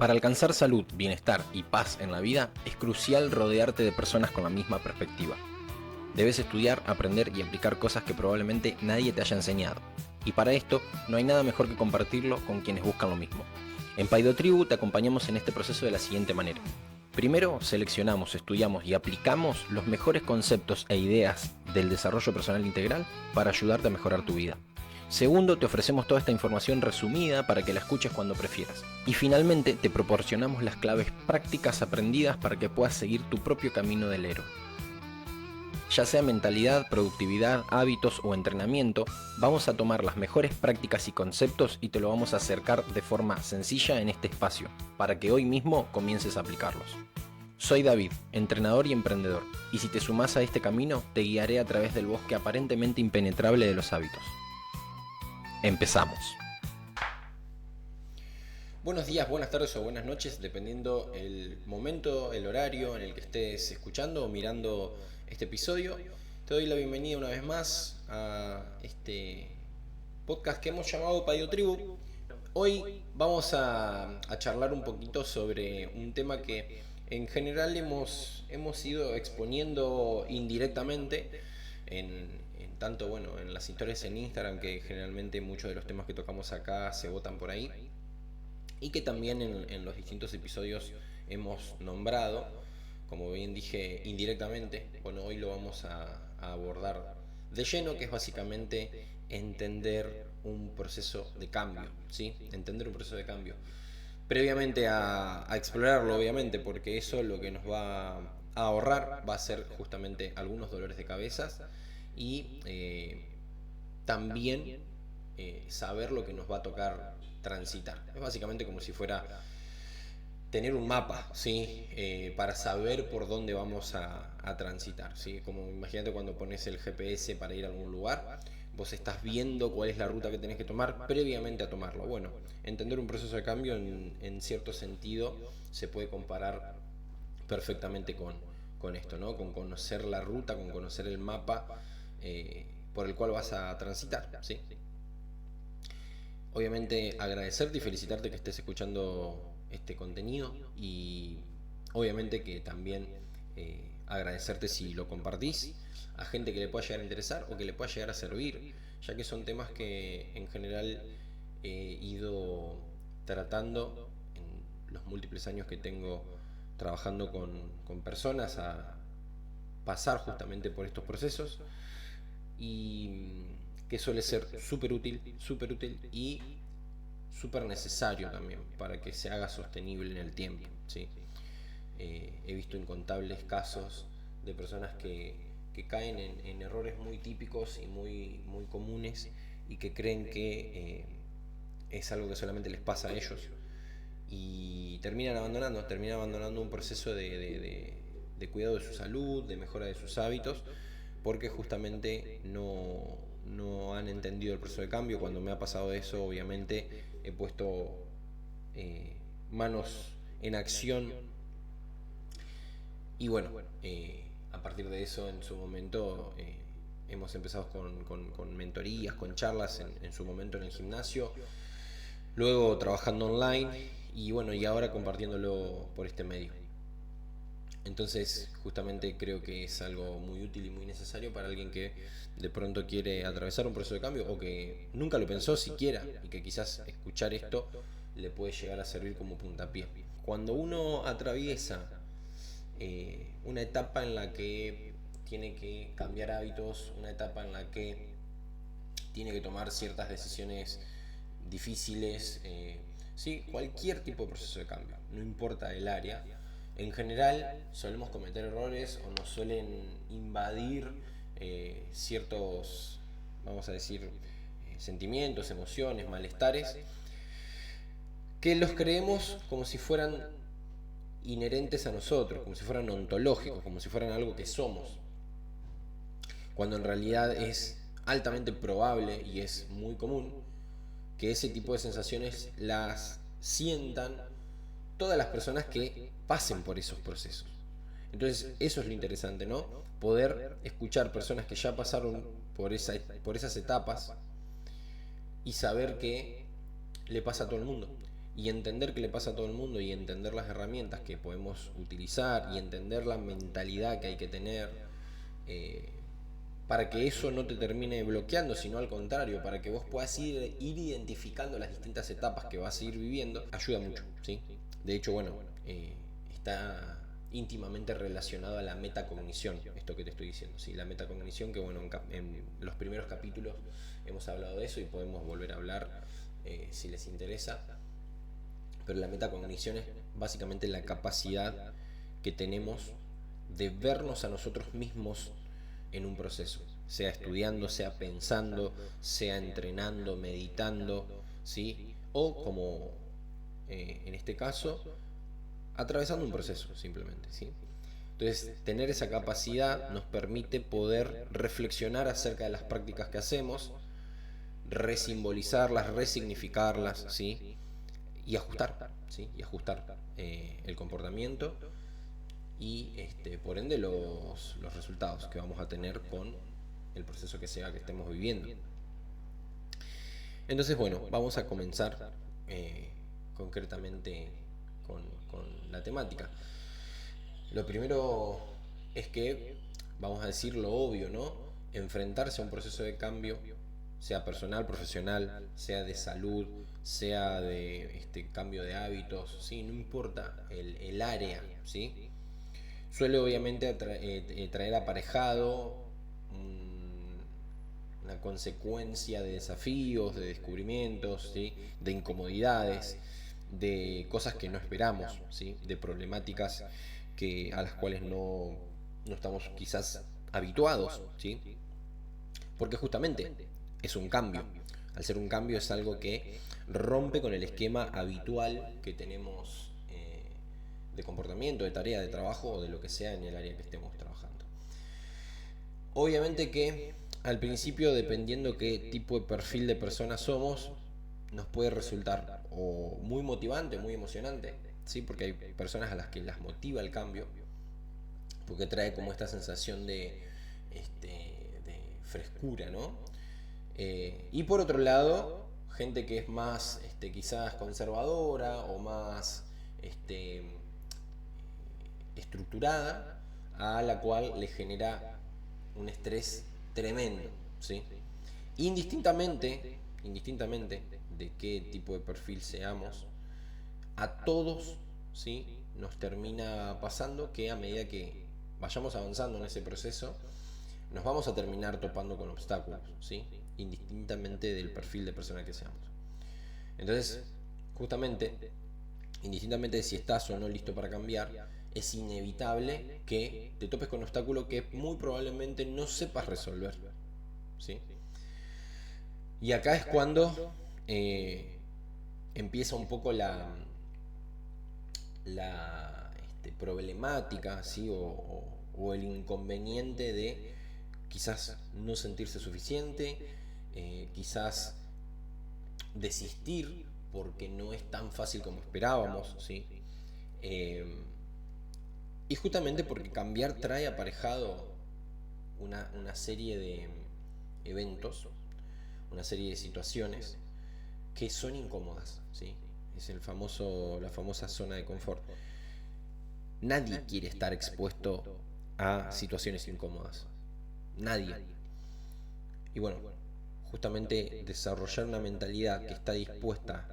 Para alcanzar salud, bienestar y paz en la vida, es crucial rodearte de personas con la misma perspectiva. Debes estudiar, aprender y aplicar cosas que probablemente nadie te haya enseñado. Y para esto, no hay nada mejor que compartirlo con quienes buscan lo mismo. En PaidoTribu te acompañamos en este proceso de la siguiente manera. Primero, seleccionamos, estudiamos y aplicamos los mejores conceptos e ideas del desarrollo personal integral para ayudarte a mejorar tu vida. Segundo, te ofrecemos toda esta información resumida para que la escuches cuando prefieras. Y finalmente, te proporcionamos las claves prácticas aprendidas para que puedas seguir tu propio camino del héroe. Ya sea mentalidad, productividad, hábitos o entrenamiento, vamos a tomar las mejores prácticas y conceptos y te lo vamos a acercar de forma sencilla en este espacio, para que hoy mismo comiences a aplicarlos. Soy David, entrenador y emprendedor, y si te sumás a este camino, te guiaré a través del bosque aparentemente impenetrable de los hábitos. Empezamos. Buenos días, buenas tardes o buenas noches, dependiendo el momento, el horario en el que estés escuchando o mirando este episodio. Te doy la bienvenida una vez más a este podcast que hemos llamado PaidoTribu. Hoy vamos a charlar un poquito sobre un tema que en general hemos ido exponiendo indirectamente en tanto en las historias en Instagram, que generalmente muchos de los temas que tocamos acá se botan por ahí, y que también en los distintos episodios hemos nombrado, como bien dije, indirectamente. Bueno, hoy lo vamos a abordar de lleno, que es básicamente entender un proceso de cambio, ¿sí? Entender un proceso de cambio. Previamente a explorarlo, obviamente, porque eso lo que nos va a ahorrar va a ser justamente algunos dolores de cabeza y también saber lo que nos va a tocar transitar. Es básicamente como si fuera tener un mapa, ¿sí? Para saber por dónde vamos a transitar, ¿sí? Como imagínate cuando pones el GPS para ir a algún lugar, vos estás viendo cuál es la ruta que tenés que tomar previamente a tomarlo. Bueno, entender un proceso de cambio en cierto sentido se puede comparar perfectamente con esto, ¿no? Con conocer la ruta, con conocer el mapa por el cual vas a transitar, ¿sí? Obviamente agradecerte y felicitarte que estés escuchando este contenido, y obviamente que también agradecerte si lo compartís a gente que le pueda llegar a interesar o que le pueda llegar a servir, ya que son temas que en general he ido tratando en los múltiples años que tengo trabajando con personas a pasar justamente por estos procesos, y que suele ser súper útil y súper necesario también para que se haga sostenible en el tiempo, ¿sí? He visto incontables casos de personas que caen en errores muy típicos y muy comunes, y que creen que es algo que solamente les pasa a ellos, y terminan abandonando un proceso de cuidado de su salud, de mejora de sus hábitos, porque justamente no han entendido el proceso de cambio. Cuando me ha pasado eso, obviamente he puesto manos en acción, y a partir de eso, en su momento hemos empezado con mentorías, con charlas en su momento en el gimnasio, luego trabajando online, y ahora compartiéndolo por este medio. Entonces, justamente creo que es algo muy útil y muy necesario para alguien que de pronto quiere atravesar un proceso de cambio, o que nunca lo pensó siquiera, y que quizás escuchar esto le puede llegar a servir como puntapié. Cuando uno atraviesa una etapa en la que tiene que cambiar hábitos, una etapa en la que tiene que tomar ciertas decisiones difíciles, ¿sí? Cualquier tipo de proceso de cambio, no importa el área. En general solemos cometer errores, o nos suelen invadir ciertos, vamos a decir, sentimientos, emociones, malestares, que los creemos como si fueran inherentes a nosotros, como si fueran ontológicos, como si fueran algo que somos, cuando en realidad es altamente probable y es muy común que ese tipo de sensaciones las sientan todas las personas que pasen por esos procesos. Entonces eso es lo interesante, ¿no? Poder escuchar personas que ya pasaron por esas etapas y saber que le pasa a todo el mundo, y entender qué le pasa a todo el mundo y entender las herramientas que podemos utilizar y entender la mentalidad que hay que tener, eh, para que eso no te termine bloqueando, sino al contrario, para que vos puedas ir identificando las distintas etapas que vas a ir viviendo, ayuda mucho, ¿sí? De hecho, bueno, está íntimamente relacionado a la metacognición, esto que te estoy diciendo, ¿sí? La metacognición, que bueno, en los primeros capítulos hemos hablado de eso y podemos volver a hablar si les interesa. Pero la metacognición es básicamente la capacidad que tenemos de vernos a nosotros mismos en un proceso, sea estudiando, sea pensando, sea entrenando, meditando, ¿sí? O como en este caso, atravesando un proceso simplemente, ¿sí? Entonces, tener esa capacidad nos permite poder reflexionar acerca de las prácticas que hacemos, resimbolizarlas, resignificarlas, ¿sí? Y ajustar, ¿sí? Y ajustar el comportamiento y por ende los resultados que vamos a tener con el proceso que sea que estemos viviendo. Entonces, bueno, vamos a comenzar concretamente con la temática. Lo primero es que, vamos a decir lo obvio, ¿no? Enfrentarse a un proceso de cambio, sea personal, profesional, sea de salud, sea de cambio de hábitos, ¿sí? No importa el área, ¿sí? Suele obviamente traer aparejado una consecuencia de desafíos, de descubrimientos, ¿sí? De incomodidades, de cosas que no esperamos, ¿sí? De problemáticas a las cuales no estamos quizás habituados, ¿sí? Porque justamente es un cambio. Al ser un cambio es algo que rompe con el esquema habitual que tenemos de comportamiento, de tarea, de trabajo o de lo que sea en el área que estemos trabajando. Obviamente que al principio, dependiendo qué tipo de perfil de persona somos, nos puede resultar o muy motivante, muy emocionante, ¿sí? Porque hay personas a las que las motiva el cambio, porque trae como esta sensación de frescura, ¿no? Y por otro lado, gente que es más quizás conservadora o más estructurada, a la cual le genera un estrés tremendo, ¿sí? Indistintamente de qué tipo de perfil seamos, a todos, ¿sí? Nos termina pasando que a medida que vayamos avanzando en ese proceso, nos vamos a terminar topando con obstáculos, ¿sí? Indistintamente del perfil de persona que seamos. Entonces, justamente, indistintamente de si estás o no listo para cambiar, es inevitable que te topes con obstáculos que muy probablemente no sepas resolver, ¿sí? Y acá es cuando empieza un poco la problemática, ¿sí? O el inconveniente de quizás no sentirse suficiente, quizás desistir porque no es tan fácil como esperábamos, ¿sí? Eh, y justamente porque cambiar trae aparejado una serie de eventos, una serie de situaciones que son incómodas, ¿sí? Es la famosa zona de confort. Nadie quiere estar expuesto a situaciones incómodas. Nadie. Y bueno, justamente desarrollar una mentalidad que está dispuesta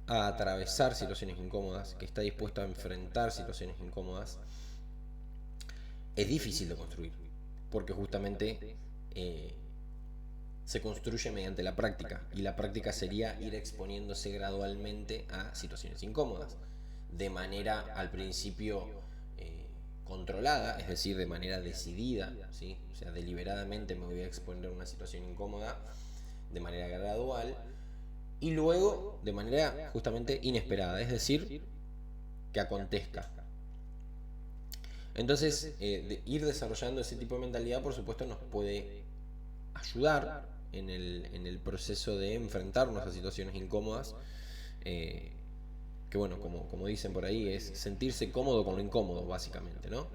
a atravesar situaciones incómodas, que está dispuesta a enfrentar situaciones incómodas, es difícil de construir, porque justamente se construye mediante la práctica, y la práctica sería ir exponiéndose gradualmente a situaciones incómodas, de manera al principio controlada, es decir, de manera decidida, ¿sí? O sea, deliberadamente me voy a exponer a una situación incómoda de manera gradual, y luego de manera justamente inesperada, es decir, que acontezca. Entonces, ir desarrollando ese tipo de mentalidad, por supuesto, nos puede ayudar en el proceso de enfrentarnos a situaciones incómodas, que bueno, como dicen por ahí, es sentirse cómodo con lo incómodo, básicamente, ¿no?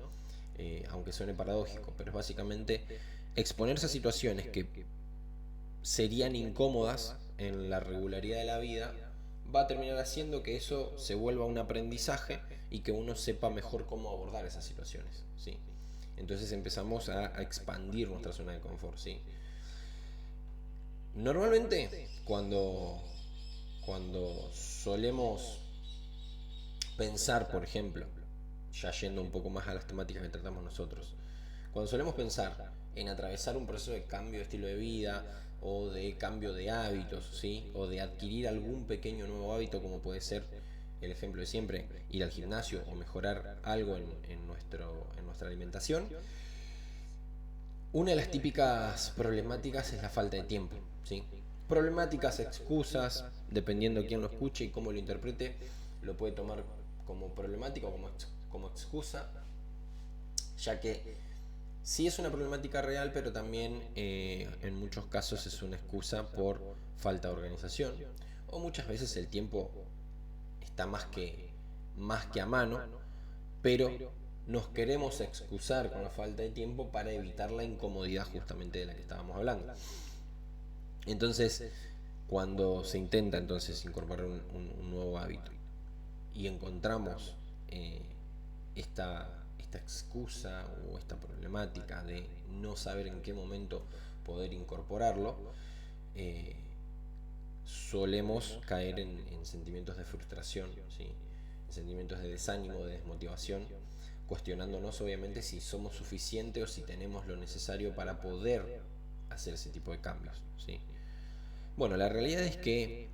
Aunque suene paradójico, pero es básicamente exponerse a situaciones que serían incómodas en la regularidad de la vida, va a terminar haciendo que eso se vuelva un aprendizaje y que uno sepa mejor cómo abordar esas situaciones, ¿sí? Entonces empezamos a expandir nuestra zona de confort, ¿sí? Normalmente cuando solemos pensar, por ejemplo, ya yendo un poco más a las temáticas que tratamos nosotros, cuando solemos pensar en atravesar un proceso de cambio de estilo de vida o de cambio de hábitos, ¿sí? O de adquirir algún pequeño nuevo hábito, como puede ser el ejemplo de siempre, ir al gimnasio o mejorar algo en nuestra alimentación, una de las típicas problemáticas es la falta de tiempo, ¿sí? Problemáticas, excusas, dependiendo de quién lo escuche y cómo lo interprete, lo puede tomar como problemática o como excusa, ya que sí es una problemática real, pero también en muchos casos es una excusa por falta de organización, o muchas veces el tiempo está más que a mano, pero nos queremos excusar con la falta de tiempo para evitar la incomodidad justamente de la que estábamos hablando. Entonces, cuando se intenta entonces incorporar un nuevo hábito y encontramos esta excusa o esta problemática de no saber en qué momento poder incorporarlo, eh, solemos caer en sentimientos de frustración, ¿sí? En sentimientos de desánimo, de desmotivación, cuestionándonos obviamente si somos suficientes o si tenemos lo necesario para poder hacer ese tipo de cambios, ¿sí? Bueno, la realidad es que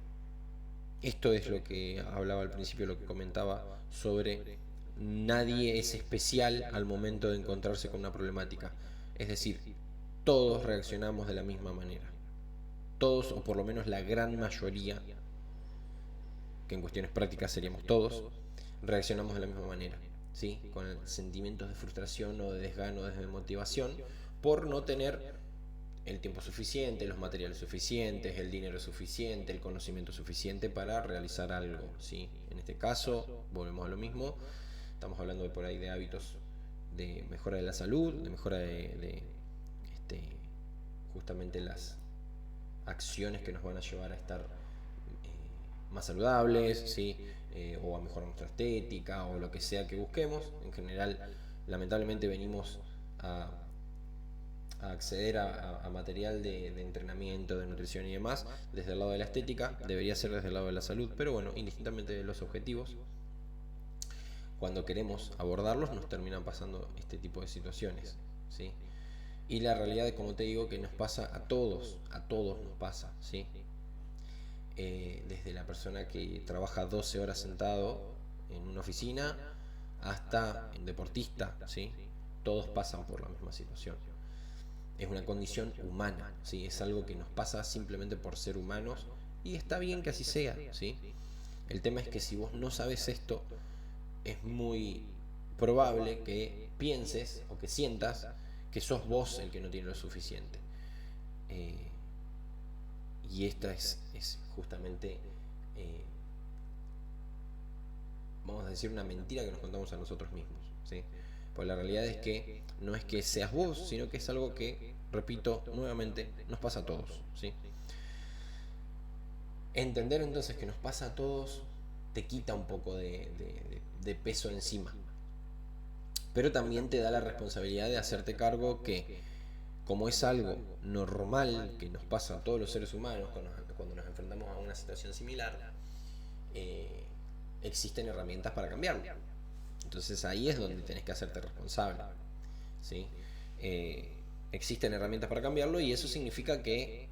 esto es lo que hablaba al principio, lo que comentaba sobre nadie es especial al momento de encontrarse con una problemática. Es decir, todos reaccionamos de la misma manera. Todos, o por lo menos la gran mayoría, que en cuestiones prácticas seríamos todos, reaccionamos de la misma manera, ¿sí? Con sentimientos de frustración o de desgano, de desmotivación, por no tener el tiempo suficiente, los materiales suficientes, el dinero suficiente, el conocimiento suficiente para realizar algo, ¿sí? En este caso, volvemos a lo mismo, estamos hablando de por ahí de hábitos de mejora de la salud, de mejora este, justamente las acciones que nos van a llevar a estar más saludables, ¿sí? O a mejorar nuestra estética o lo que sea que busquemos. En general, lamentablemente venimos a acceder a material de entrenamiento, de nutrición y demás desde el lado de la estética, debería ser desde el lado de la salud, pero bueno, indistintamente de los objetivos, cuando queremos abordarlos nos terminan pasando este tipo de situaciones, ¿sí? Y la realidad es, como te digo, que nos pasa a todos nos pasa, ¿sí? Desde la persona que trabaja 12 horas sentado en una oficina hasta el deportista, ¿sí? Todos pasan por la misma situación. Es una condición humana, ¿sí? Es algo que nos pasa simplemente por ser humanos y está bien que así sea, ¿sí? El tema es que si vos no sabes esto, es muy probable que pienses o que sientas que sos vos el que no tiene lo suficiente. Eh, y esta es justamente, vamos a decir, una mentira que nos contamos a nosotros mismos, ¿sí? Pues la realidad es que no es que seas vos, sino que es algo que, repito nuevamente, nos pasa a todos, ¿sí? Entender entonces que nos pasa a todos te quita un poco de peso encima, pero también te da la responsabilidad de hacerte cargo que, como es algo normal que nos pasa a todos los seres humanos cuando nos enfrentamos a una situación similar, eh, existen herramientas para cambiarlo. Entonces ahí es donde tenés que hacerte responsable, ¿sí? Eh, Existen herramientas para cambiarlo y eso significa que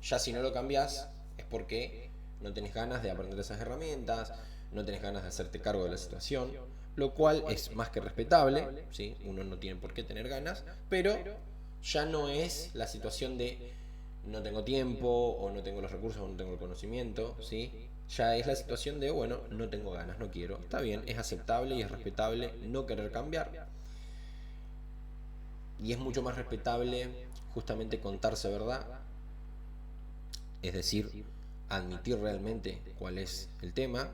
ya si no lo cambias es porque no tenés ganas de aprender esas herramientas, no tenés ganas de hacerte cargo de la situación, lo cual es más que respetable, ¿sí? Uno no tiene por qué tener ganas, pero ya no es la situación de no tengo tiempo o no tengo los recursos o no tengo el conocimiento, ¿sí? Ya es la situación de, bueno, no tengo ganas, no quiero. Está bien, es aceptable y es respetable no querer cambiar. Y es mucho más respetable justamente contarse verdad, es decir, admitir realmente cuál es el tema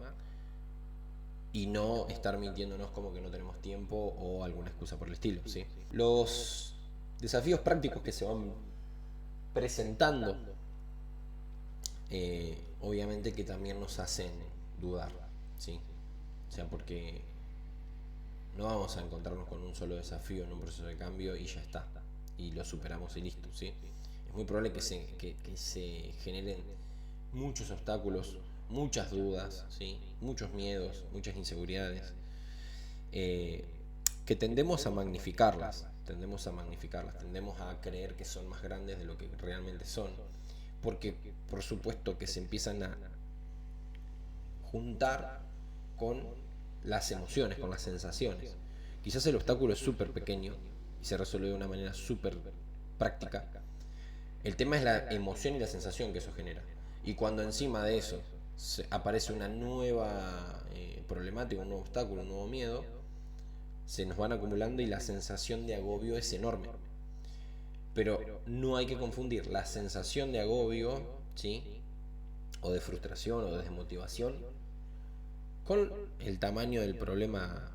y no estar mintiéndonos como que no tenemos tiempo o alguna excusa por el estilo, ¿sí? Los desafíos prácticos que se van presentando obviamente que también nos hacen dudar, ¿sí? O sea, porque no vamos a encontrarnos con un solo desafío en un proceso de cambio y ya está, y lo superamos y listo, ¿sí? Es muy probable que se generen muchos obstáculos, muchas dudas, ¿sí? Muchos miedos, muchas inseguridades, eh, que tendemos a creer que son más grandes de lo que realmente son, porque por supuesto que se empiezan a juntar con las emociones, con las sensaciones. Quizás el obstáculo es súper pequeño y se resuelve de una manera súper práctica. El tema es la emoción y la sensación que eso genera. Y cuando encima de eso aparece una nueva problemática, un nuevo obstáculo, un nuevo miedo, se nos van acumulando y la sensación de agobio es enorme. Pero no hay que confundir la sensación de agobio, ¿sí? O de frustración o de desmotivación con el tamaño del problema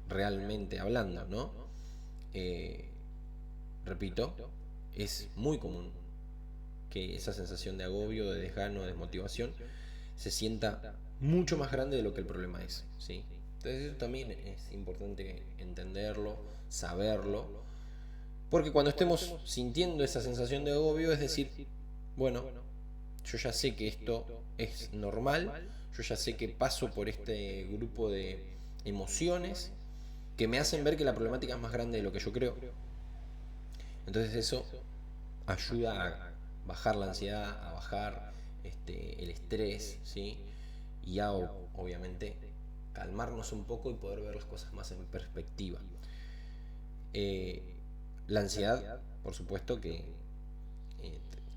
realmente hablando, ¿no? Eh, Repito, es muy común que esa sensación de agobio, de desgano, de desmotivación, se sienta mucho más grande de lo que el problema es, ¿sí? Entonces eso también es importante entenderlo, saberlo, porque cuando estemos sintiendo esa sensación de agobio, es decir, bueno, yo ya sé que esto es normal, yo ya sé que paso por este grupo de emociones que me hacen ver que la problemática es más grande de lo que yo creo. Entonces eso ayuda a bajar la ansiedad, a bajar el estrés, ¿sí? Y a obviamente calmarnos un poco y poder ver las cosas más en perspectiva. Eh, la ansiedad, por supuesto que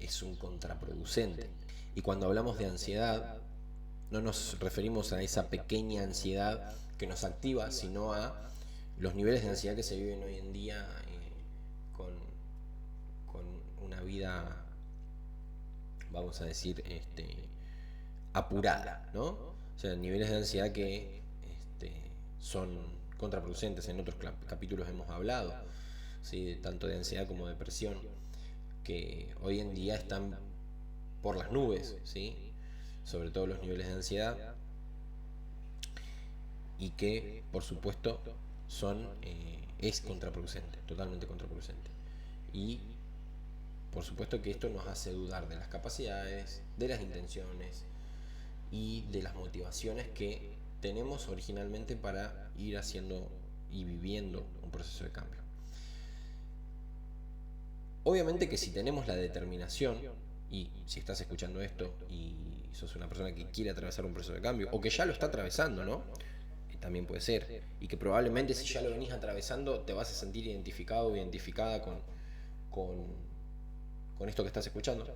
es un contraproducente. Y cuando hablamos de ansiedad, no nos referimos a esa pequeña ansiedad que nos activa, sino a los niveles de ansiedad que se viven hoy en día con, con una vida, vamos a decir, apurada, ¿no? O sea, niveles de ansiedad que son contraproducentes. En otros capítulos hemos hablado, ¿sí? Tanto de ansiedad como de depresión, que hoy en día están por las nubes, ¿sí? Sobre todo los niveles de ansiedad, y que por supuesto es contraproducente, totalmente contraproducente. Y por supuesto que esto nos hace dudar de las capacidades, de las intenciones y de las motivaciones que tenemos originalmente para ir haciendo y viviendo un proceso de cambio. Obviamente que si tenemos la determinación, y si estás escuchando esto y sos una persona que quiere atravesar un proceso de cambio, o que ya lo está atravesando, ¿no? También puede ser. Y que probablemente si ya lo venís atravesando te vas a sentir identificado o identificada con, con esto que estás escuchando.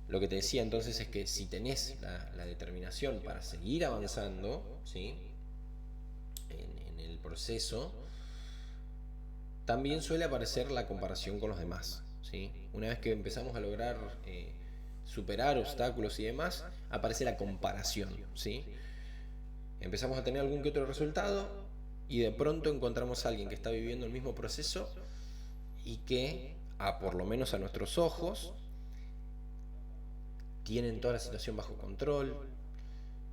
Lo que te decía entonces es que si tenés la determinación para seguir avanzando, ¿sí? En el proceso, también suele aparecer la comparación con los demás, ¿sí? Una vez que empezamos a lograr superar obstáculos y demás, aparece la comparación, ¿sí? Empezamos a tener algún que otro resultado y de pronto encontramos a alguien que está viviendo el mismo proceso y que, por lo menos a nuestros ojos, tienen toda la situación bajo control,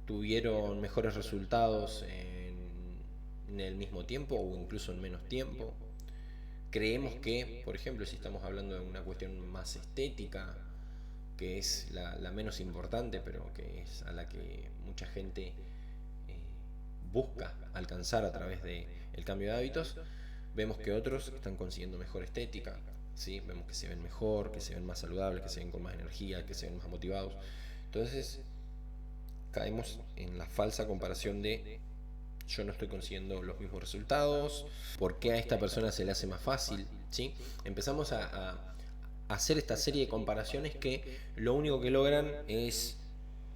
tuvieron mejores resultados en el mismo tiempo o incluso en menos tiempo. Creemos que, por ejemplo, si estamos hablando de una cuestión más estética, que es la menos importante, pero que es a la que mucha gente busca alcanzar a través del cambio de hábitos, vemos que otros están consiguiendo mejor estética, ¿sí? Vemos que se ven mejor, que se ven más saludables, que se ven con más energía, que se ven más motivados. Entonces caemos en la falsa comparación de yo no estoy consiguiendo los mismos resultados, ¿por qué a esta persona se le hace más fácil? ¿Sí? Empezamos a hacer esta serie de comparaciones que lo único que logran es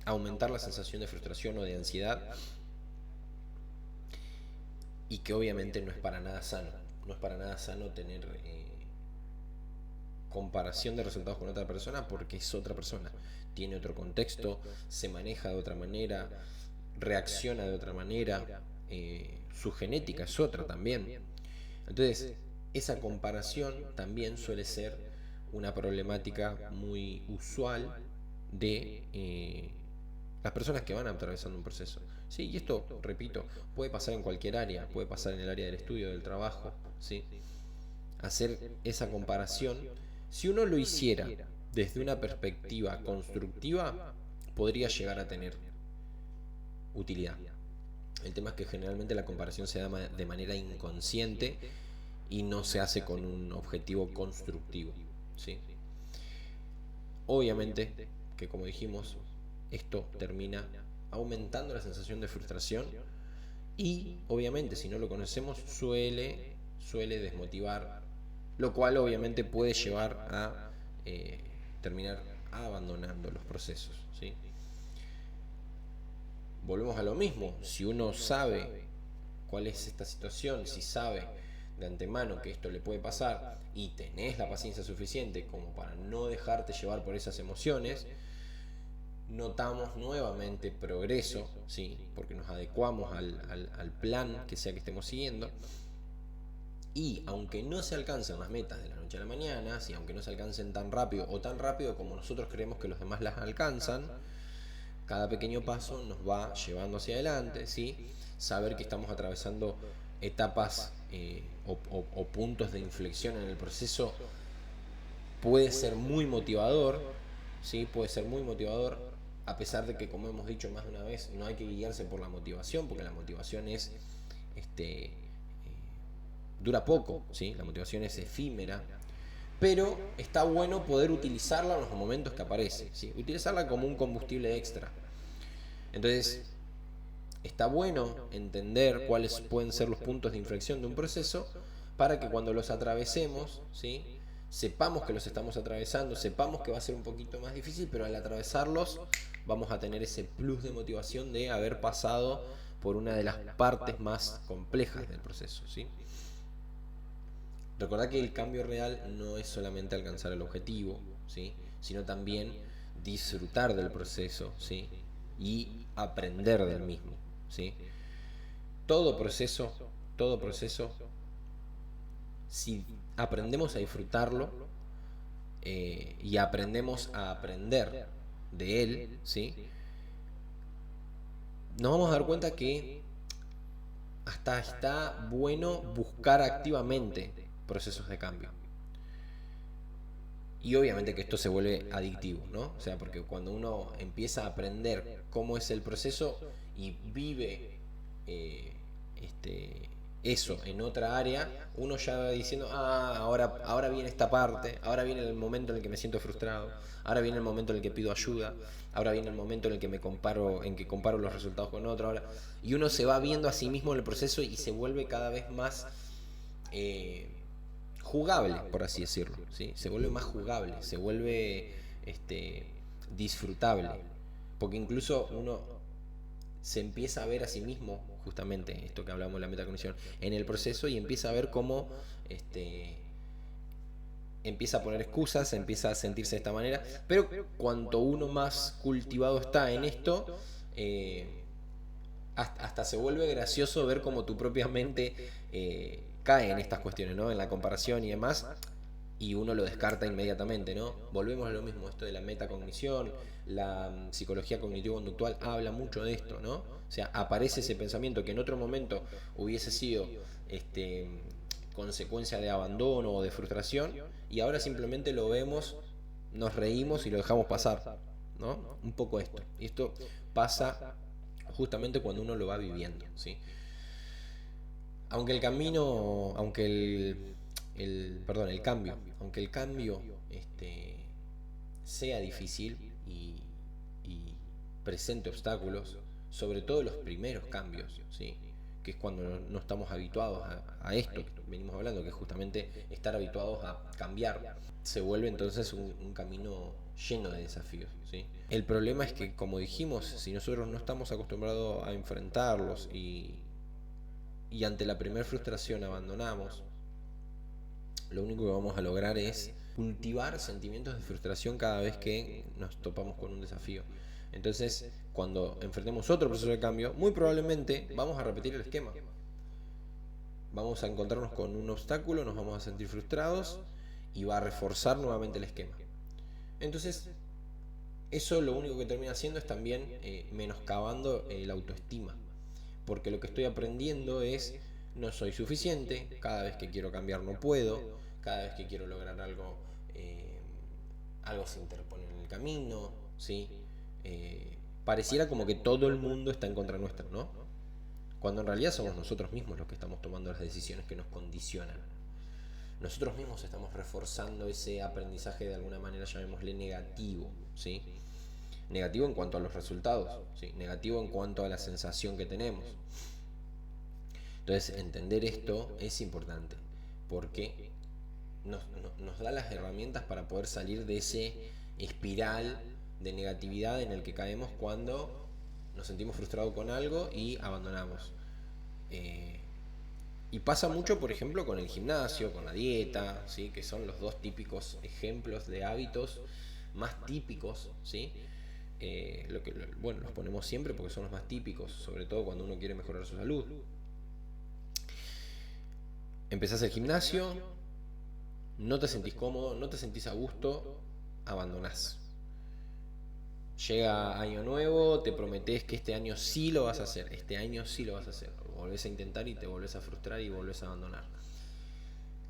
aumentar la sensación de frustración o de ansiedad, y que obviamente no es para nada sano. No es para nada sano tener comparación de resultados con otra persona, porque es otra persona, tiene otro contexto, se maneja de otra manera, reacciona de otra manera, su genética es otra también. Entonces, esa comparación también suele ser una problemática muy usual de las personas que van atravesando un proceso. Sí, y esto, repito, puede pasar en cualquier área, puede pasar en el área del estudio, del trabajo, ¿sí? Hacer esa comparación, si uno lo hiciera desde una perspectiva constructiva, podría llegar a tener utilidad. El tema es que generalmente la comparación se da de manera inconsciente y no se hace con un objetivo constructivo, ¿sí? Obviamente que, como dijimos, esto termina aumentando la sensación de frustración y obviamente si no lo conocemos suele desmotivar, lo cual obviamente puede llevar a terminar abandonando los procesos, ¿sí? Volvemos a lo mismo, si uno sabe cuál es esta situación, si sabe de antemano que esto le puede pasar y tenés la paciencia suficiente como para no dejarte llevar por esas emociones, notamos nuevamente progreso, ¿sí? Porque nos adecuamos al plan que sea que estemos siguiendo. Y aunque no se alcancen las metas de la noche a la mañana, ¿sí? Aunque no se alcancen tan rápido o tan rápido como nosotros creemos que los demás las alcanzan, cada pequeño paso nos va llevando hacia adelante, ¿sí? Saber que estamos atravesando etapas o puntos de inflexión en el proceso puede ser muy motivador, ¿sí? Puede ser muy motivador, a pesar de que, como hemos dicho más de una vez, no hay que guiarse por la motivación, porque la motivación es, dura poco, ¿sí? La motivación es efímera, pero está bueno poder utilizarla en los momentos que aparece, ¿sí? Utilizarla como un combustible extra. Entonces, está bueno entender cuáles pueden ser los puntos de inflexión de un proceso para que cuando los atravesemos, ¿sí? Sepamos que los estamos atravesando, sepamos que va a ser un poquito más difícil, pero al atravesarlos vamos a tener ese plus de motivación de haber pasado por una de las partes más complejas del proceso, ¿sí? Recordad que el cambio real no es solamente alcanzar el objetivo, ¿sí? Sino también disfrutar del proceso, ¿sí? Y aprender del mismo, ¿sí? Todo proceso, todo proceso, si aprendemos a disfrutarlo y aprendemos a aprender de él, ¿sí? Nos vamos a dar cuenta que hasta está bueno buscar activamente procesos de cambio. Y obviamente que esto se vuelve adictivo, ¿no? O sea, porque cuando uno empieza a aprender cómo es el proceso y vive eso en otra área, uno ya va diciendo, ahora viene esta parte, ahora viene el momento en el que me siento frustrado, ahora viene el momento en el que pido ayuda, ahora viene el momento en el que comparo los resultados con otro, y uno se va viendo a sí mismo en el proceso y se vuelve cada vez más jugable, por así decirlo, ¿sí? Se vuelve más jugable, se vuelve disfrutable, porque incluso uno se empieza a ver a sí mismo, justamente esto que hablamos de la metacognición, en el proceso y empieza a ver cómo empieza a poner excusas, empieza a sentirse de esta manera, pero cuanto uno más cultivado está en esto, hasta se vuelve gracioso ver cómo tu propia mente cae en estas cuestiones, ¿no? En la comparación y demás, y uno lo descarta inmediatamente, ¿no? Volvemos a lo mismo, esto de la metacognición, la psicología cognitivo-conductual habla mucho de esto, ¿no? O sea, aparece ese pensamiento que en otro momento hubiese sido consecuencia de abandono o de frustración, y ahora simplemente lo vemos, nos reímos y lo dejamos pasar, ¿no? Un poco esto. Y esto pasa justamente cuando uno lo va viviendo, ¿sí? Aunque el camino, aunque el cambio, aunque el cambio sea difícil y presente obstáculos, sobre todo los primeros cambios, ¿sí? Que es cuando no estamos habituados a esto que venimos hablando, que es justamente estar habituados a cambiar, se vuelve entonces un camino lleno de desafíos, ¿sí? El problema es que, como dijimos, si nosotros no estamos acostumbrados a enfrentarlos y ante la primera frustración abandonamos, lo único que vamos a lograr es cultivar sentimientos de frustración cada vez que nos topamos con un desafío. Entonces, cuando enfrentemos otro proceso de cambio, muy probablemente vamos a repetir el esquema. Vamos a encontrarnos con un obstáculo, nos vamos a sentir frustrados y va a reforzar nuevamente el esquema. Entonces, Eso lo único que termina haciendo es también menoscabando la autoestima. Porque lo que estoy aprendiendo es, no soy suficiente, cada vez que quiero cambiar no puedo, cada vez que quiero lograr algo, algo se interpone en el camino, ¿sí? Pareciera como que todo el mundo está en contra nuestra, ¿no? Cuando en realidad somos nosotros mismos los que estamos tomando las decisiones que nos condicionan. Nosotros mismos estamos reforzando ese aprendizaje de alguna manera, llamémosle negativo, ¿sí? Negativo en cuanto a los resultados, ¿sí? Negativo en cuanto a la sensación que tenemos. Entonces, entender esto es importante, porque nos da las herramientas para poder salir de ese espiral de negatividad en el que caemos cuando nos sentimos frustrados con algo y abandonamos. Y pasa mucho, por ejemplo, con el gimnasio, con la dieta, ¿sí? Que son los dos típicos ejemplos de hábitos más típicos, ¿sí? Bueno, los ponemos siempre porque son los más típicos, sobre todo cuando uno quiere mejorar su salud. Empezás el gimnasio, no te sentís cómodo, no te sentís a gusto, abandonás. Llega año nuevo, te prometés que este año sí lo vas a hacer, este año sí lo vas a hacer. Volvés a intentar y te volvés a frustrar y volvés a abandonar.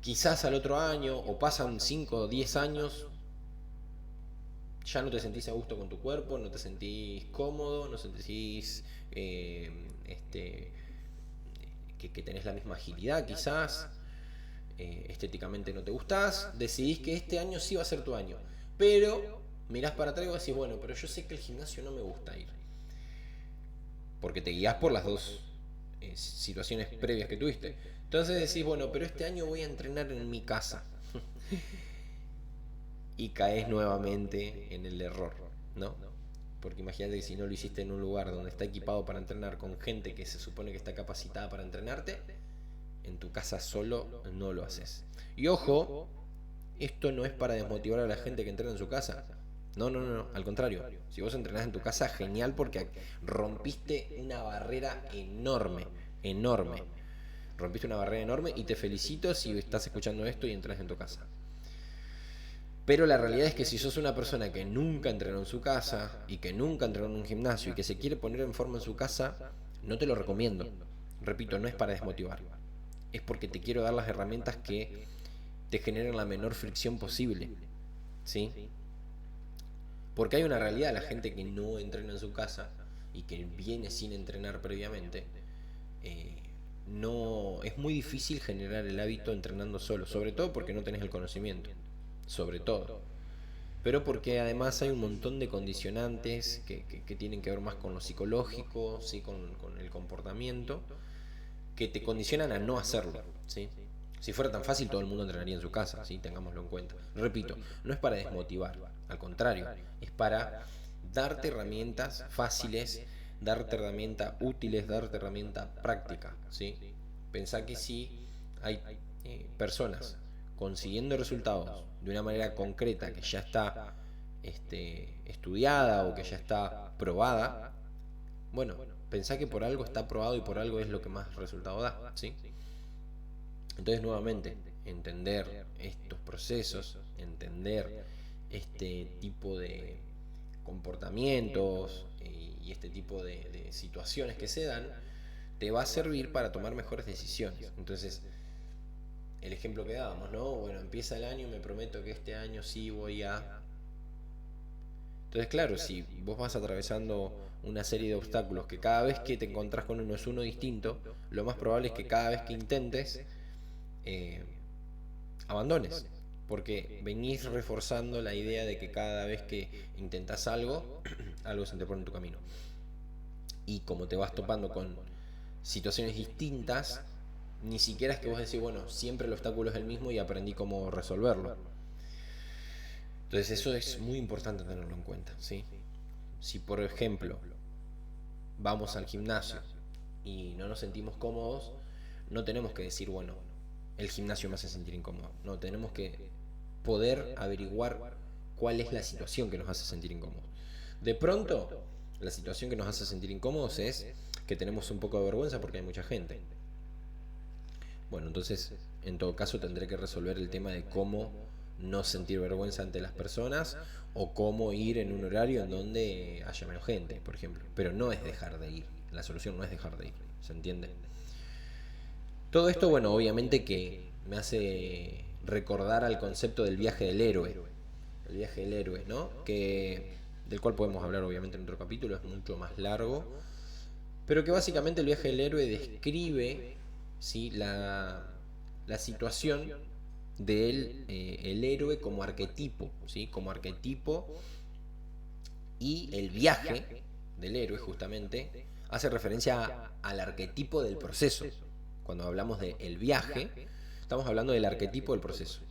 Quizás al otro año, o pasan 5 o 10 años, ya no te sentís a gusto con tu cuerpo, no te sentís cómodo, no sentís que tenés la misma agilidad quizás, estéticamente no te gustás, decidís que este año sí va a ser tu año, pero mirás para atrás y vos decís, bueno, pero yo sé que el gimnasio no me gusta ir, porque te guías por las dos situaciones previas que tuviste. Entonces decís, bueno, pero este año voy a entrenar en mi casa. Y caes nuevamente en el error, ¿no? Porque imagínate que si no lo hiciste en un lugar donde está equipado para entrenar con gente que se supone que está capacitada para entrenarte, en tu casa solo no lo haces. Y ojo, esto no es para desmotivar a la gente que entrena en su casa. No, no, no, no, al contrario. Si vos entrenás en tu casa, genial, porque rompiste una barrera enorme, enorme. Rompiste una barrera enorme y te felicito si estás escuchando esto y entras en tu casa. Pero la realidad es que si sos una persona que nunca entrenó en su casa y que nunca entrenó en un gimnasio y que se quiere poner en forma en su casa, no te lo recomiendo. Repito, no es para desmotivar. Es porque te quiero dar las herramientas que te generen la menor fricción posible. ¿Sí? Porque hay una realidad, la gente que no entrena en su casa y que viene sin entrenar previamente, no es muy difícil generar el hábito entrenando solo, sobre todo porque no tenés el conocimiento, sobre todo. Pero porque además hay un montón de condicionantes que tienen que ver más con lo psicológico, ¿sí? Con el comportamiento, que te condicionan a no hacerlo, ¿sí? Si fuera tan fácil, todo el mundo entrenaría en su casa, ¿sí? Tengámoslo en cuenta. Repito, no es para desmotivar, al contrario, es para darte herramientas fáciles, darte herramientas útiles, darte herramientas prácticas, ¿sí? Pensá que si hay personas consiguiendo resultados de una manera concreta que ya está estudiada o que ya está probada, bueno, pensá que por algo está probado y por algo es lo que más resultado da, ¿sí? Entonces, nuevamente, entender estos procesos, entender este tipo de comportamientos y este tipo de situaciones que se dan, te va a servir para tomar mejores decisiones. Entonces, el ejemplo que dábamos, ¿no? Bueno, empieza el año y me prometo que este año sí voy a... Entonces, claro, si vos vas atravesando una serie de obstáculos que cada vez que te encontrás con uno es uno distinto, lo más probable es que cada vez que intentes, abandones. Porque venís reforzando la idea de que cada vez que intentás algo, algo se te pone en tu camino. Y como te vas topando con situaciones distintas, ni siquiera es que vos decís, bueno, siempre el obstáculo es el mismo y aprendí cómo resolverlo. Entonces eso es muy importante tenerlo en cuenta, ¿sí? Si por ejemplo vamos al gimnasio y no nos sentimos cómodos, no tenemos que decir, bueno, el gimnasio me hace sentir incómodo. No, tenemos que poder averiguar cuál es la situación que nos hace sentir incómodos. De pronto, la situación que nos hace sentir incómodos es que tenemos un poco de vergüenza porque hay mucha gente. Bueno, entonces, en todo caso, tendré que resolver el tema de cómo no sentir vergüenza ante las personas o cómo ir en un horario en donde haya menos gente, por ejemplo. Pero no es dejar de ir, la solución no es dejar de ir, ¿se entiende? Todo esto, bueno, obviamente que me hace recordar al concepto del viaje del héroe. El viaje del héroe, ¿no? Del cual podemos hablar obviamente en otro capítulo, es mucho más largo. Pero que básicamente el viaje del héroe describe, ¿sí? la situación del el héroe como arquetipo, ¿sí? Como arquetipo, y el viaje del héroe justamente hace referencia al arquetipo del proceso. Cuando hablamos del viaje, estamos hablando del arquetipo del proceso.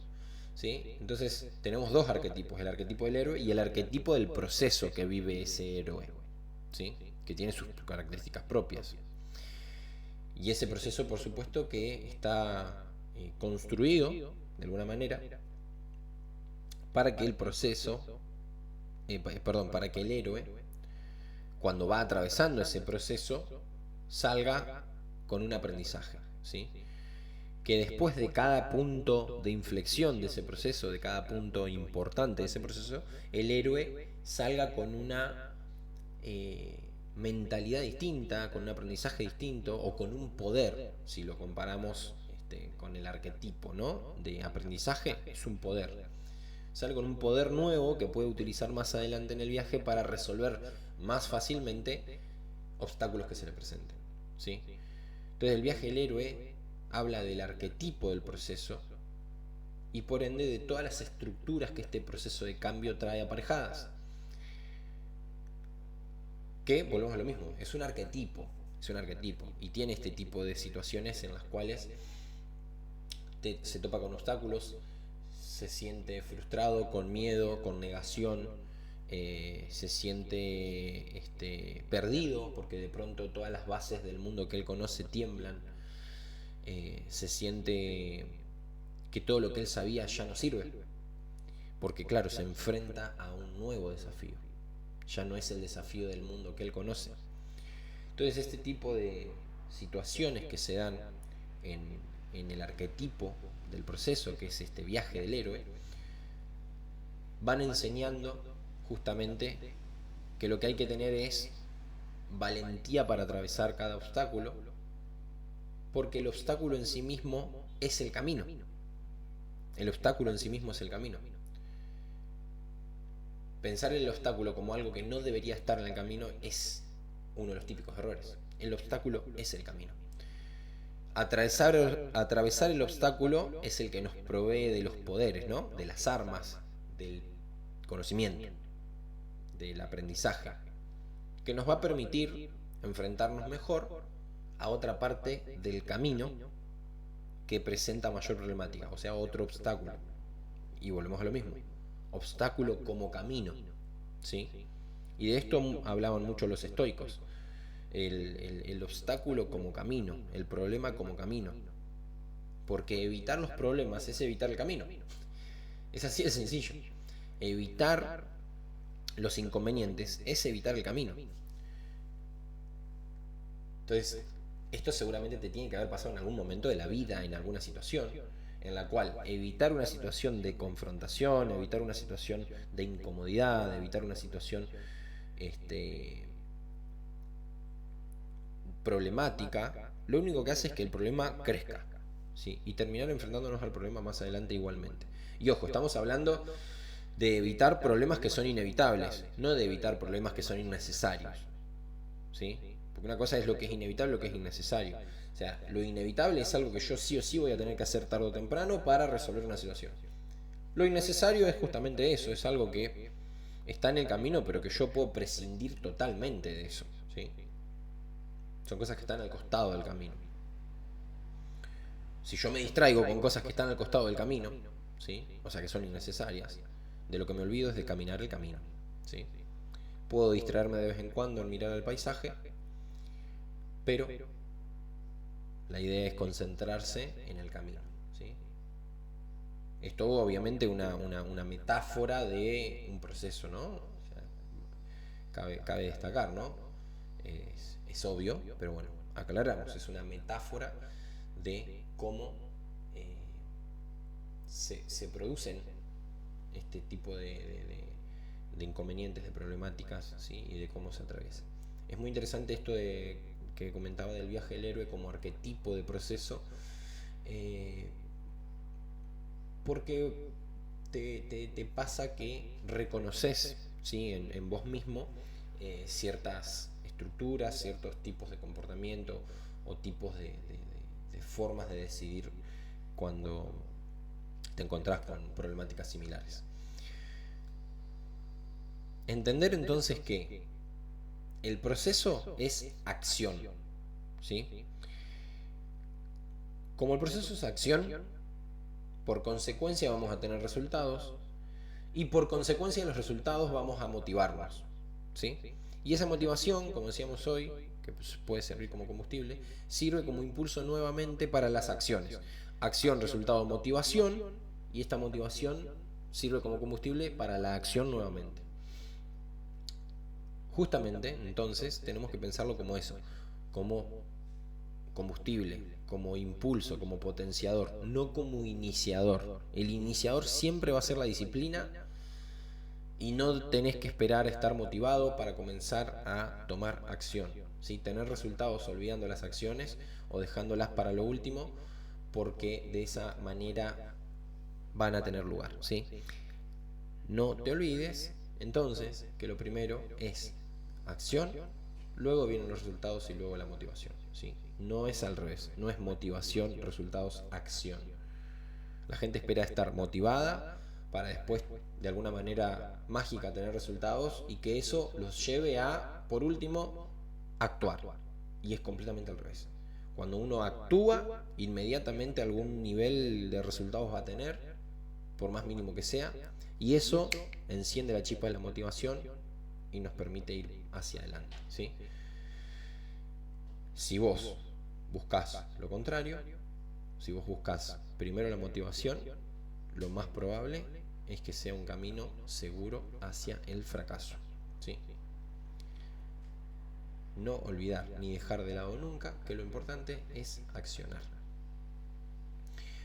¿Sí? Entonces tenemos dos arquetipos, el arquetipo del héroe y el arquetipo del proceso que vive ese héroe, ¿sí? Que tiene sus características propias. Y ese proceso, por supuesto, que está construido, de alguna manera, para que el proceso, perdón, para que el héroe, cuando va atravesando ese proceso, salga con un aprendizaje, ¿sí? Que después de cada punto de inflexión de ese proceso, de cada punto importante de ese proceso, el héroe salga con una mentalidad distinta, con un aprendizaje distinto o con un poder, si lo comparamos con el arquetipo, ¿no? De aprendizaje, es un poder. Sale con un poder nuevo que puede utilizar más adelante en el viaje para resolver más fácilmente obstáculos que se le presenten, ¿sí? Entonces el viaje del héroe habla del arquetipo del proceso y por ende de todas las estructuras que este proceso de cambio trae aparejadas. Que, volvemos a lo mismo, es un arquetipo y tiene este tipo de situaciones en las cuales se topa con obstáculos, se siente frustrado, con miedo, con negación, se siente perdido porque de pronto todas las bases del mundo que él conoce tiemblan, se siente que todo lo que él sabía ya no sirve, porque claro, se enfrenta a un nuevo desafío, ya no es el desafío del mundo que él conoce. Entonces este tipo de situaciones que se dan en, en el arquetipo del proceso, que es este viaje del héroe, van enseñando justamente que lo que hay que tener es valentía para atravesar cada obstáculo, porque el obstáculo en sí mismo es el camino. El obstáculo en sí mismo es el camino. Pensar el obstáculo como algo que no debería estar en el camino es uno de los típicos errores. El obstáculo es el camino. Atravesar el obstáculo es el que nos provee de los poderes, ¿no? De las armas, del conocimiento, del aprendizaje, que nos va a permitir enfrentarnos mejor a otra parte del camino que presenta mayor problemática, o sea, otro obstáculo. Y volvemos a lo mismo, obstáculo como camino, ¿sí? Y de esto hablaban mucho los estoicos, el obstáculo como camino, el problema como camino, porque evitar los problemas es evitar el camino, es así de sencillo. Evitar los inconvenientes es evitar el camino. Entonces, esto seguramente te tiene que haber pasado en algún momento de la vida, en alguna situación, en la cual evitar una situación de confrontación, evitar una situación de incomodidad, evitar una situación problemática, lo único que hace es que el problema crezca, ¿sí? Y terminar enfrentándonos al problema más adelante igualmente. Y ojo, estamos hablando de evitar problemas que son inevitables, no de evitar problemas que son innecesarios, ¿sí? Porque una cosa es lo que es inevitable, lo que es innecesario. O sea, lo inevitable es algo que yo sí o sí voy a tener que hacer tarde o temprano para resolver una situación. Lo innecesario es justamente eso, es algo que está en el camino, pero que yo puedo prescindir totalmente de eso, ¿sí? Son cosas que están al costado del camino. Si yo me distraigo con cosas que están al costado del camino, ¿sí? O sea, que son innecesarias, de lo que me olvido es de caminar el camino, ¿sí? Puedo distraerme de vez en cuando en mirar el paisaje, pero la idea es concentrarse en el camino, ¿sí? Esto obviamente una metáfora de un proceso, ¿no? O sea, cabe destacar, ¿no? Es obvio, pero bueno, aclaramos, es una metáfora de cómo se producen este tipo de inconvenientes, de problemáticas, ¿sí? Y de cómo se atraviesa. Es muy interesante esto que comentaba del viaje del héroe como arquetipo de proceso, eh, porque te pasa que reconoces, ¿sí? En vos mismo ciertas estructuras, ciertos tipos de comportamiento o tipos de formas de decidir cuando te encontrás con problemáticas similares. Entender entonces que el proceso es acción, ¿sí? Como el proceso es acción, por consecuencia vamos a tener resultados y por consecuencia de los resultados vamos a motivarnos, ¿sí? Y esa motivación, como decíamos hoy, que puede servir como combustible, sirve como impulso nuevamente para las acciones. Acción, resultado, motivación, y esta motivación sirve como combustible para la acción nuevamente. Justamente, entonces, tenemos que pensarlo como eso, como combustible, como impulso, como potenciador, no como iniciador. El iniciador siempre va a ser la disciplina y no tenés que esperar a estar motivado para comenzar a tomar acción, ¿sí? Tener resultados olvidando las acciones o dejándolas para lo último, porque de esa manera van a tener lugar, ¿sí? No te olvides entonces que lo primero es acción, luego vienen los resultados y luego la motivación, ¿sí? No es al revés, no es motivación, resultados, acción. La gente espera estar motivada para después, de alguna manera mágica, tener resultados y que eso los lleve a, por último, actuar. Y es completamente al revés. Cuando uno actúa, inmediatamente algún nivel de resultados va a tener, por más mínimo que sea, y eso enciende la chispa de la motivación y nos permite ir hacia adelante, ¿sí? Si vos buscas lo contrario, si vos buscas primero la motivación, lo más probable es que sea un camino seguro hacia el fracaso, ¿sí? No olvidar ni dejar de lado nunca que lo importante es accionar.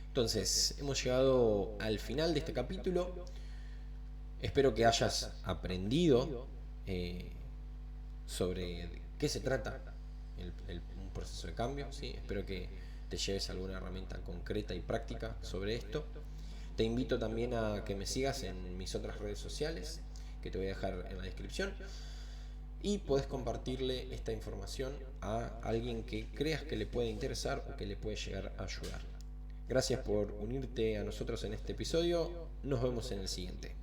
Entonces, hemos llegado al final de este capítulo. Espero que hayas aprendido sobre qué se trata un proceso de cambio, ¿sí? Espero que te lleves alguna herramienta concreta y práctica sobre esto. Te invito también a que me sigas en mis otras redes sociales, que te voy a dejar en la descripción. Y puedes compartirle esta información a alguien que creas que le puede interesar o que le puede llegar a ayudar. Gracias por unirte a nosotros en este episodio. Nos vemos en el siguiente.